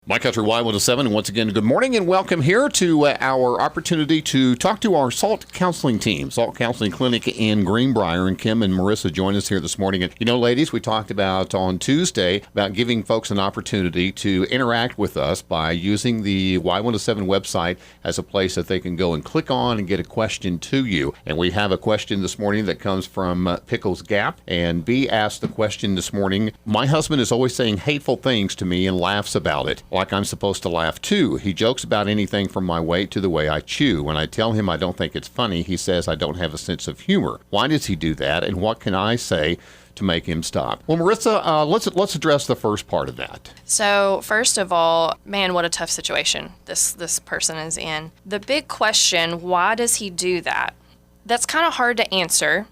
My Country Y107, and once again, good morning and welcome here to our opportunity to talk to our SALT counseling team, SALT Counseling Clinic in Greenbrier, and Kim and Marissa join us here this morning. And you know, ladies, we talked about on Tuesday about giving folks an opportunity to interact with us by using the Y107 website as a place that they can go and click on and get a question to you. And we have a question this morning that comes from Pickles Gap, and B asked the question this morning, my husband is always saying hateful things to me and laughs about it. Like I'm supposed to laugh too. He jokes about anything from my weight to the way I chew. When I tell him I don't think it's funny, he says I don't have a sense of humor. Why does he do that, and what can I say to make him stop? Well, Marissa, let's address the first part of that. So first of all, man, what a tough situation this person is in. The big question, why does he do that? That's kind of hard to answer,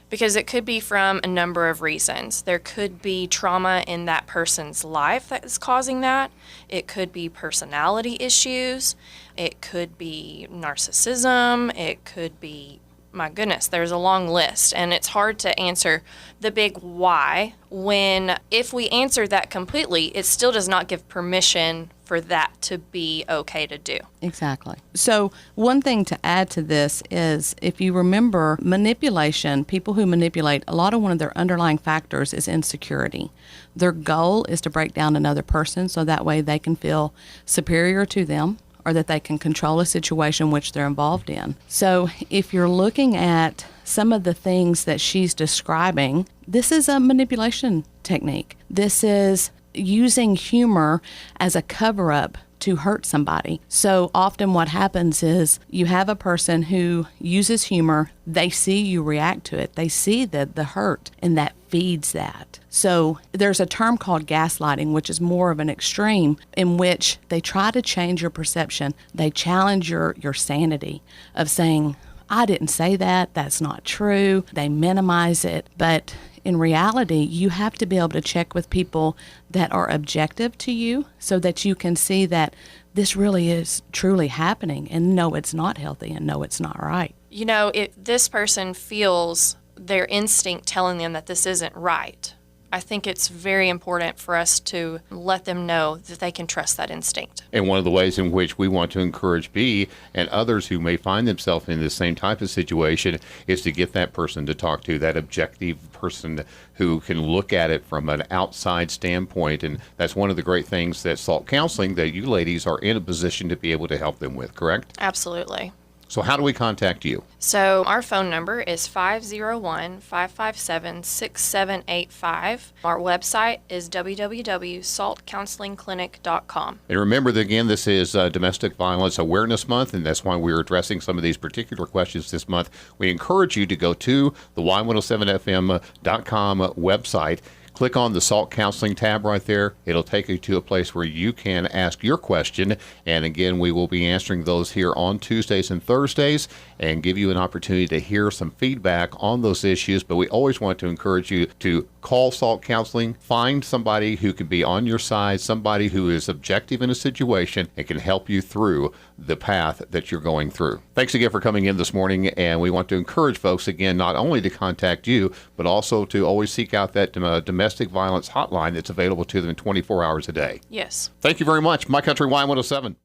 because it could be from a number of reasons. There could be trauma in that person's life that is causing that. It could be personality issues. It could be narcissism. It could be, my goodness, there's a long list. And it's hard to answer the big why when, if we answer that completely, it still does not give permission for that to be okay to do. Exactly. So one thing to add to this is, if you remember, manipulation, people who manipulate, a lot of one of their underlying factors is insecurity. Their goal is to break down another person so that way they can feel superior to them, or that they can control a situation which they're involved in. So if you're looking at some of the things that she's describing, this is a manipulation technique. This is using humor as a cover-up to hurt somebody. So often what happens is you have a person who uses humor, they see you react to it, they see the hurt, and that feeds that. So there's a term called gaslighting, which is more of an extreme, in which they try to change your perception. They challenge your sanity of saying, I didn't say that, that's not true. They minimize it, but in reality, you have to be able to check with people that are objective to you so that you can see that this really is truly happening, and no, it's not healthy, and no, it's not right. You know, if this person feels their instinct telling them that this isn't right, I think it's very important for us to let them know that they can trust that instinct. And one of the ways in which we want to encourage B and others who may find themselves in the same type of situation is to get that person to talk to, that objective person who can look at it from an outside standpoint. And that's one of the great things that SALT Counseling, that you ladies are in a position to be able to help them with, correct? Absolutely. So how do we contact you? So our phone number is 501-557-6785. Our website is www.saltcounselingclinic.com. And remember that, again, this is Domestic Violence Awareness Month, and that's why we're addressing some of these particular questions this month. We encourage you to go to the y107fm.com website. Click on the SALT Counseling tab right there. It'll take you to a place where you can ask your question. And again, we will be answering those here on Tuesdays and Thursdays and give you an opportunity to hear some feedback on those issues. But we always want to encourage you to call SALT Counseling, find somebody who can be on your side, somebody who is objective in a situation and can help you through the path that you're going through. Thanks again for coming in this morning. And we want to encourage folks, again, not only to contact you, but also to always seek out that domestic violence hotline that's available to them 24 hours a day. Yes. Thank you very much. My Country Y107.